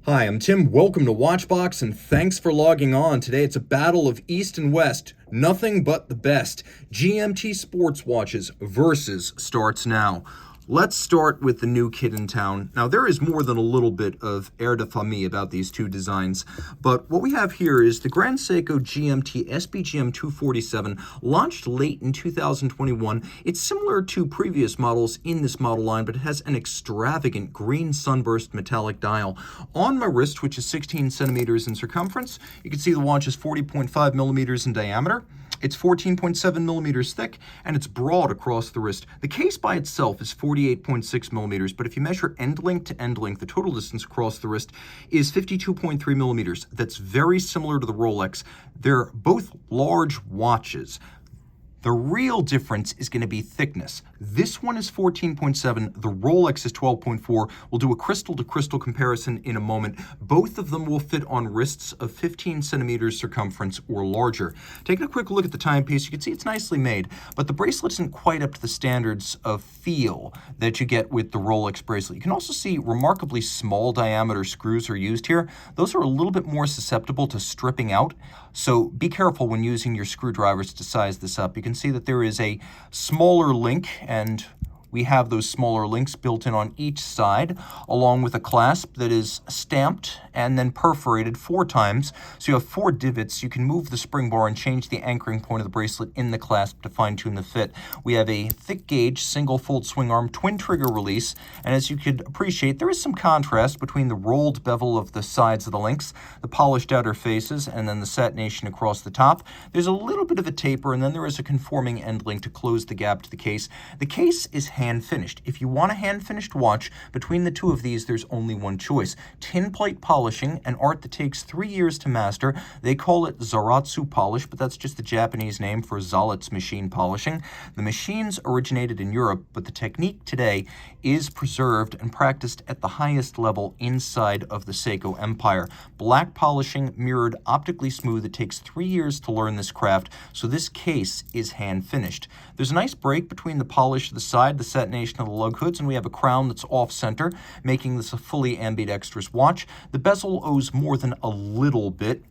Hi, I'm Tim. Welcome to Watchbox, and thanks for logging on. Today it's a battle of East and West. Nothing but the best. GMT sports watches versus starts now. Let's start with the new kid in town. Now, there is more than a little bit of air de famille about these two designs, but what we have here is the Grand Seiko GMT SBGM247, launched late in 2021. It's similar to previous models in this model line, but it has an extravagant green sunburst metallic dial. On my wrist, which is 16 centimeters in circumference, you can see the watch is 40.5 millimeters in diameter. It's 14.7 millimeters thick, and it's broad across the wrist. The case by itself is 48.6 millimeters, but if you measure end length to end length, the total distance across the wrist is 52.3 millimeters. That's very similar to the Rolex. They're both large watches. The real difference is going to be thickness. This one is 14.7, the Rolex is 12.4. We'll do a crystal-to-crystal comparison in a moment. Both of them will fit on wrists of 15 centimeters circumference or larger. Taking a quick look at the timepiece, you can see it's nicely made, but the bracelet isn't quite up to the standards of feel that you get with the Rolex bracelet. You can also see remarkably small diameter screws are used here. Those are a little bit more susceptible to stripping out, so be careful when using your screwdrivers to size this up. You can see that there is a smaller link, and we have those smaller links built in on each side, along with a clasp that is stamped and then perforated 4 times. So you have 4 divots. You can move the spring bar and change the anchoring point of the bracelet in the clasp to fine-tune the fit. We have a thick gauge, single fold swing arm, twin trigger release, and as you could appreciate, there is some contrast between the rolled bevel of the sides of the links, the polished outer faces, and then the satination across the top. There's a little bit of a taper, and then there is a conforming end link to close the gap to the case. The case is hand-finished. If you want a hand-finished watch, between the two of these, there's only one choice. Tin plate polishing, an art that takes 3 years to master. They call it Zaratsu polish, but that's just the Japanese name for Zalitz machine polishing. The machines originated in Europe, but the technique today is preserved and practiced at the highest level inside of the Seiko empire. Black polishing, mirrored, optically smooth. It takes 3 years to learn this craft, so this case is hand-finished. There's a nice break between the polish of the side, the satination of the lug hoods, and we have a crown that's off-center, making this a fully ambidextrous watch. The bezel owes more than a little bit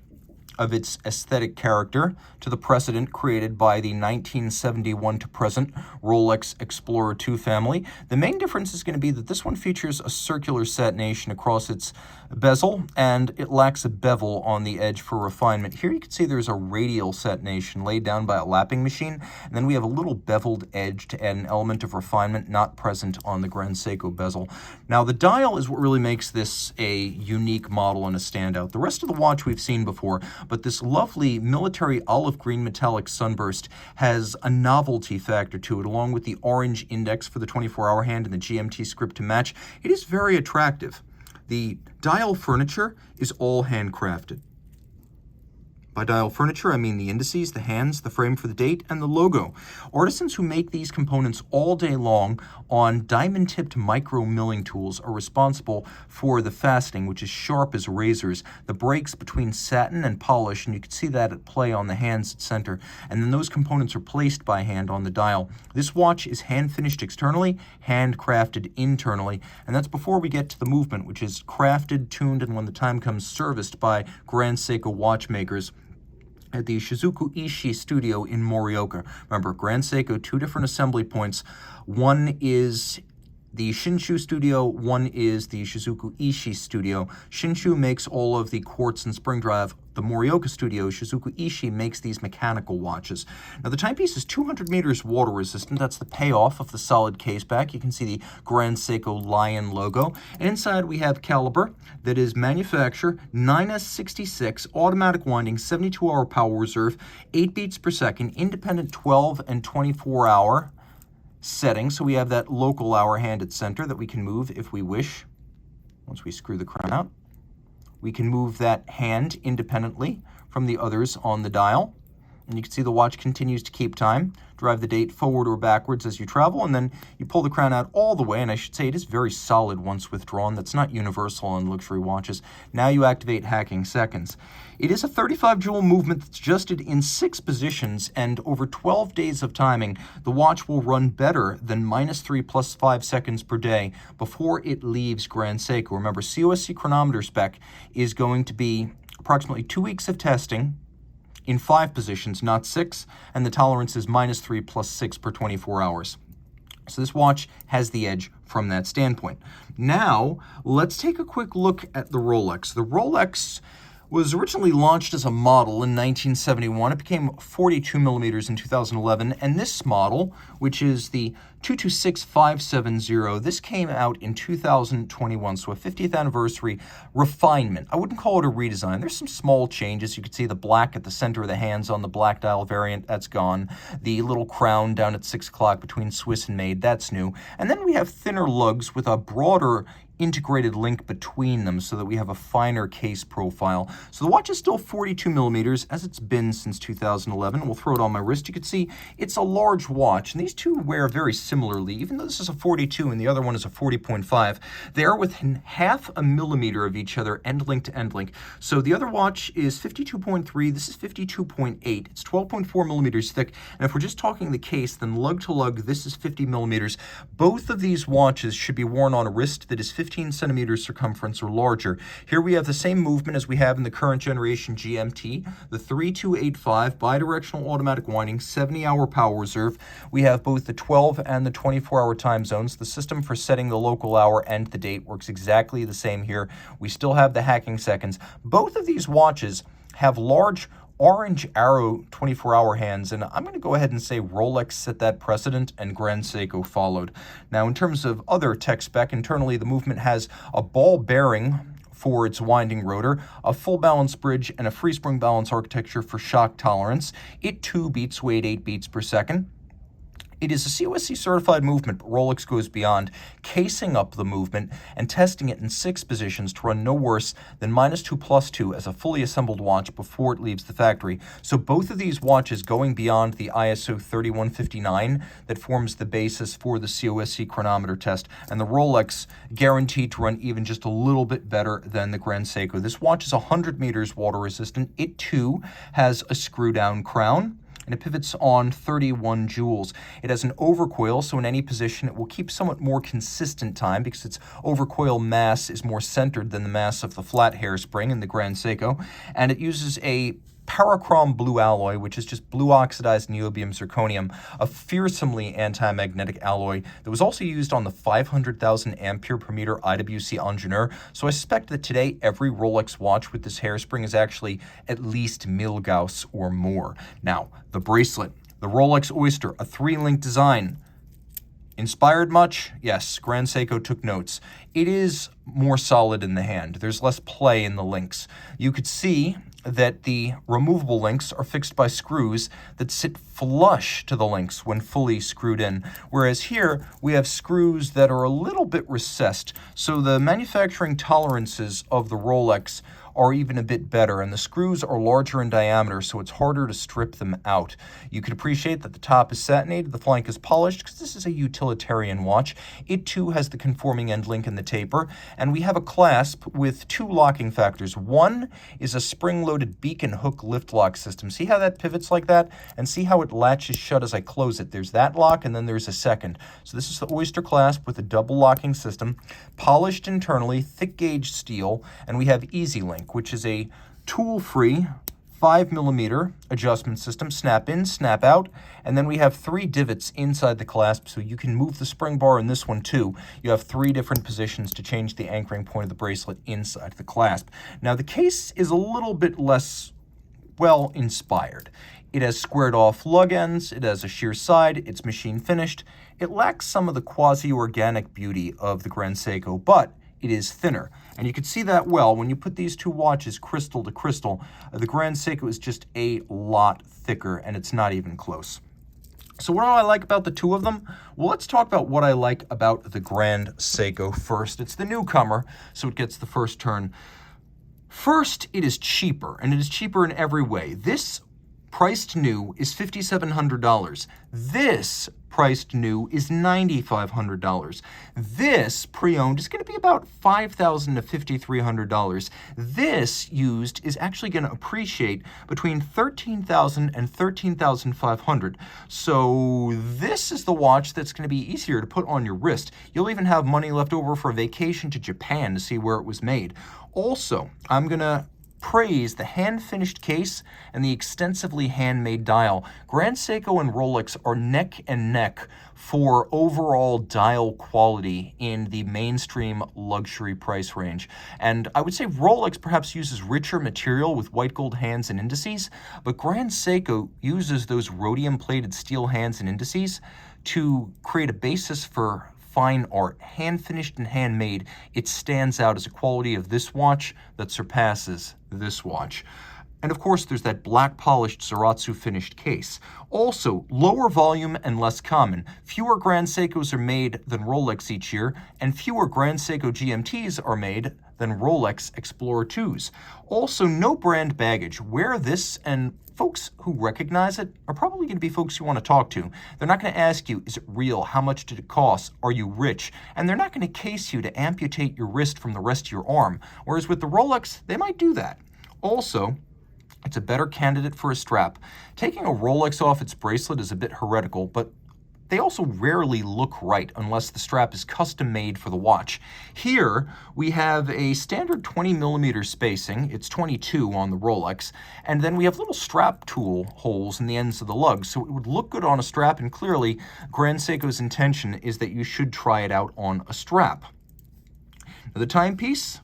of its aesthetic character to the precedent created by the 1971 to present Rolex Explorer II family. The main difference is going to be that this one features a circular satination across its bezel, and it lacks a bevel on the edge for refinement. Here you can see there's a radial satination laid down by a lapping machine, and then we have a little beveled edge to add an element of refinement not present on the Grand Seiko bezel. Now, the dial is what really makes this a unique model and a standout. The rest of the watch we've seen before, but this lovely military olive green metallic sunburst has a novelty factor to it, along with the orange index for the 24-hour hand and the GMT script to match. It is very attractive. The dial furniture is all handcrafted. By dial furniture, I mean the indices, the hands, the frame for the date, and the logo. Artisans who make these components all day long on diamond-tipped micro milling tools are responsible for the fastening, which is sharp as razors, the breaks between satin and polish, and you can see that at play on the hands at center. And then those components are placed by hand on the dial. This watch is hand-finished externally, handcrafted internally, and that's before we get to the movement, which is crafted, tuned, and when the time comes, serviced by Grand Seiko watchmakers at the Shizuku Ishii studio in Morioka. Remember, Grand Seiko, 2 different assembly points. One is the Shinshu studio, one is the Shizuku Ishii studio. Shinshu makes all of the quartz and spring drive. The Morioka studio, Shizuku Ishii, makes these mechanical watches. Now, the timepiece is 200 meters water resistant. That's the payoff of the solid case back. You can see the Grand Seiko Lion logo. And inside we have caliber that is manufacturer 9S66, automatic winding, 72-hour power reserve, 8 beats per second, independent 12 and 24-hour settings. So we have that local hour hand at center that we can move if we wish. Once we screw the crown out, we can move that hand independently from the others on the dial. and you can see the watch continues to keep time. Drive the date forward or backwards as you travel, and then you pull the crown out all the way, and I should say it is very solid once withdrawn. That's not universal on luxury watches. Now you activate hacking seconds. It is a 35 jewel movement that's adjusted in 6 positions, and over 12 days of timing, the watch will run better than -3 + 5 seconds per day before it leaves Grand Seiko. Remember, COSC chronometer spec is going to be approximately 2 weeks of testing in 5 positions, not 6, and the tolerance is -3 + 6 per 24 hours. So this watch has the edge from that standpoint. Now, let's take a quick look at the Rolex. The Rolex was originally launched as a model in 1971. It became 42 millimeters in 2011, and this model, which is the 226570, this came out in 2021, so a 50th anniversary refinement. I wouldn't call it a redesign. There's some small changes. You can see the black at the center of the hands on the black dial variant, that's gone. The little crown down at 6 o'clock between Swiss and Made, that's new. And then we have thinner lugs with a broader integrated link between them so that we have a finer case profile. So the watch is still 42 millimeters, as it's been since 2011. We'll throw it on my wrist. You can see it's a large watch, and these two wear very similarly. Even though this is a 42 and the other one is a 40.5, they are within half a millimeter of each other, end link to end link. So the other watch is 52.3, this is 52.8. It's 12.4 millimeters thick, and if we're just talking the case, then lug to lug, this is 50 millimeters. Both of these watches should be worn on a wrist that is 15 centimeters circumference or larger. Here we have the same movement as we have in the current generation GMT, the 3285 bidirectional automatic winding, 70-hour power reserve. We have both the 12 and the 24-hour time zones. The system for setting the local hour and the date works exactly the same here. We still have the hacking seconds. Both of these watches have large orange arrow 24-hour hands, and I'm going to go ahead and say Rolex set that precedent and Grand Seiko followed. Now, in terms of other tech spec, internally the movement has a ball bearing for its winding rotor, a full balance bridge, and a free spring balance architecture for shock tolerance. It too beats weight 8 beats per second. It is a COSC certified movement, but Rolex goes beyond, casing up the movement and testing it in 6 positions to run no worse than -2 + 2 as a fully assembled watch before it leaves the factory. So both of these watches going beyond the ISO 3159 that forms the basis for the COSC chronometer test, and the Rolex guaranteed to run even just a little bit better than the Grand Seiko. This watch is 100 meters water resistant. It too has a screw down crown, and it pivots on 31 jewels. It has an overcoil, so in any position it will keep somewhat more consistent time because its overcoil mass is more centered than the mass of the flat hairspring in the Grand Seiko. And it uses a parachrome blue alloy, which is just blue oxidized niobium zirconium, a fearsomely anti-magnetic alloy that was also used on the 500,000 ampere per meter IWC Ingenieur. So I suspect that today every Rolex watch with this hairspring is actually at least Milgauss or more. Now, the bracelet, the Rolex Oyster, a 3-link design. Inspired much? Yes, Grand Seiko took notes. It is more solid in the hand. There's less play in the links. You could see that the removable links are fixed by screws that sit flush to the links when fully screwed in, whereas here we have screws that are a little bit recessed, so the manufacturing tolerances of the Rolex are even a bit better, and the screws are larger in diameter, so it's harder to strip them out. You can appreciate that the top is satinated, the flank is polished, because this is a utilitarian watch. It too has the conforming end link and the taper, and we have a clasp with 2 locking factors. One is a spring-loaded beacon hook lift lock system. See how that pivots like that? And see how it latches shut as I close it. There's that lock, and then there's a second. So this is the Oyster clasp with a double locking system, polished internally, thick gauge steel, and we have Easy Link, which is a tool-free 5mm adjustment system, snap in, snap out, and then we have 3 divots inside the clasp, so you can move the spring bar in this one too. You have 3 different positions to change the anchoring point of the bracelet inside the clasp. Now the case is a little bit less well inspired. It has squared off lug ends, it has a sheer side, it's machine finished. It lacks some of the quasi-organic beauty of the Grand Seiko, but it is thinner. And you can see that well when you put these 2 watches crystal to crystal. The Grand Seiko is just a lot thicker, and it's not even close. So what do I like about the 2 of them? Well, let's talk about what I like about the Grand Seiko first. It's the newcomer, so it gets the first turn. First, it is cheaper, and it is cheaper in every way. This priced new, is $5,700. This priced new is $9,500. This pre-owned is going to be about $5,000 to $5,300. This used is actually going to appreciate between $13,000 and $13,500. So this is the watch that's going to be easier to put on your wrist. You'll even have money left over for a vacation to Japan to see where it was made. Also, I'm going to praise the hand-finished case and the extensively handmade dial. Grand Seiko and Rolex are neck and neck for overall dial quality in the mainstream luxury price range. And I would say Rolex perhaps uses richer material with white gold hands and indices, but Grand Seiko uses those rhodium-plated steel hands and indices to create a basis for fine art, hand-finished and handmade. It stands out as a quality of this watch that surpasses this watch. And of course, there's that black polished Zaratsu finished case. Also, lower volume and less common. Fewer Grand Seikos are made than Rolex each year, and fewer Grand Seiko GMTs are made than Rolex Explorer IIs. Also, no brand baggage. Wear this, and folks who recognize it are probably going to be folks you want to talk to. They're not going to ask you, is it real? How much did it cost? Are you rich? And they're not going to case you to amputate your wrist from the rest of your arm. Whereas with the Rolex, they might do that. Also, it's a better candidate for a strap. Taking a Rolex off its bracelet is a bit heretical, but they also rarely look right unless the strap is custom made for the watch. Here, we have a standard 20mm spacing. It's 22 on the Rolex. And then we have little strap tool holes in the ends of the lugs, so it would look good on a strap, and clearly, Grand Seiko's intention is that you should try it out on a strap. Now, the timepiece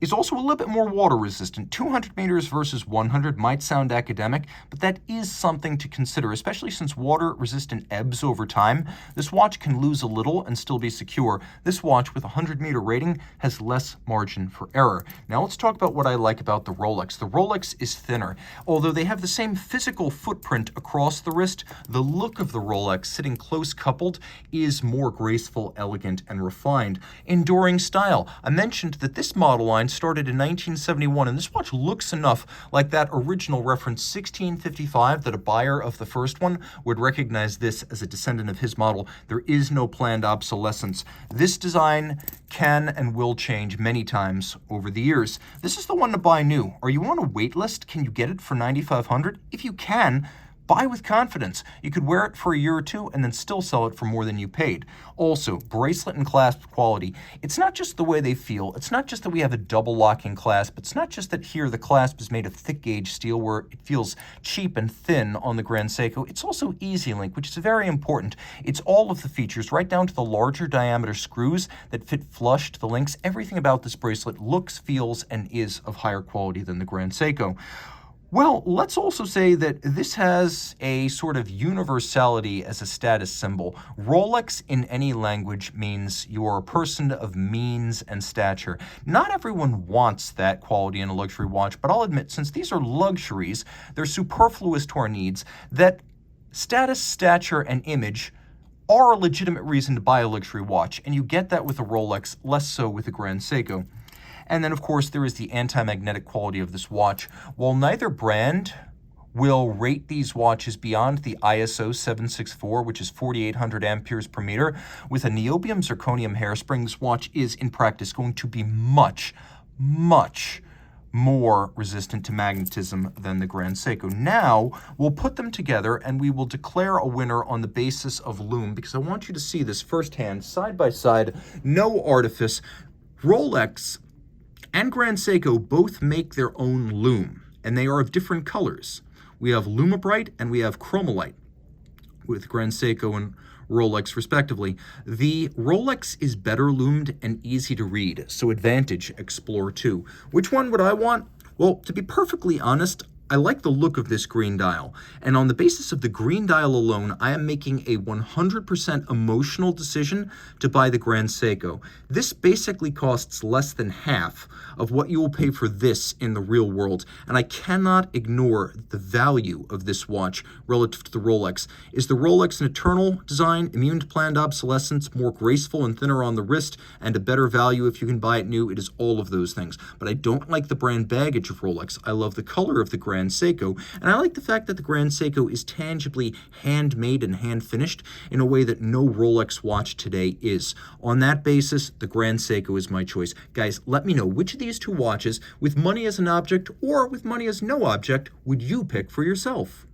is also a little bit more water resistant. 200 meters versus 100 might sound academic, but that is something to consider, especially since water resistant ebbs over time. This watch can lose a little and still be secure. This watch with a 100-meter rating has less margin for error. Now let's talk about what I like about the Rolex. The Rolex is thinner. Although they have the same physical footprint across the wrist, the look of the Rolex sitting close coupled is more graceful, elegant, and refined. Enduring style. I mentioned that this model line started in 1971, and this watch looks enough like that original reference 1655 that a buyer of the first one would recognize this as a descendant of his model. There is no planned obsolescence. This design can and will change many times over the years. This is the one to buy new. Are you on a wait list? Can you get it for $9,500? If you can, buy with confidence. You could wear it for a year or two and then still sell it for more than you paid. Also, bracelet and clasp quality. It's not just the way they feel. It's not just that we have a double locking clasp. It's not just that here the clasp is made of thick gauge steel where it feels cheap and thin on the Grand Seiko. It's also easy link, which is very important. It's all of the features, right down to the larger diameter screws that fit flush to the links. Everything about this bracelet looks, feels, and is of higher quality than the Grand Seiko. Well, let's also say that this has a sort of universality as a status symbol. Rolex in any language means you are a person of means and stature. Not everyone wants that quality in a luxury watch, but I'll admit, since these are luxuries, they're superfluous to our needs, that status, stature, and image are a legitimate reason to buy a luxury watch, and you get that with a Rolex, less so with a Grand Seiko. And then, of course, there is the anti-magnetic quality of this watch. While neither brand will rate these watches beyond the ISO 764, which is 4,800 amperes per meter, with a niobium zirconium hairspring, this watch is, in practice, going to be much, much more resistant to magnetism than the Grand Seiko. Now, we'll put them together and we will declare a winner on the basis of lume, because I want you to see this firsthand, side by side, no artifice. Rolex and Grand Seiko both make their own lume, and they are of different colors. We have Lumibrite and we have Chromolite with Grand Seiko and Rolex respectively. The Rolex is better lumed and easy to read, so advantage Explorer II. Which one would I want? Well, to be perfectly honest, I like the look of this green dial, and on the basis of the green dial alone, I am making a 100% emotional decision to buy the Grand Seiko. This basically costs less than half of what you will pay for this in the real world, and I cannot ignore the value of this watch relative to the Rolex. Is the Rolex an eternal design, immune to planned obsolescence, more graceful and thinner on the wrist, and a better value if you can buy it new? It is all of those things, but I don't like the brand baggage of Rolex. I love the color of the Grand Grand Seiko, and I like the fact that the Grand Seiko is tangibly handmade and hand-finished in a way that no Rolex watch today is. On that basis, the Grand Seiko is my choice. Guys, let me know which of these two watches, with money as an object or with money as no object, would you pick for yourself?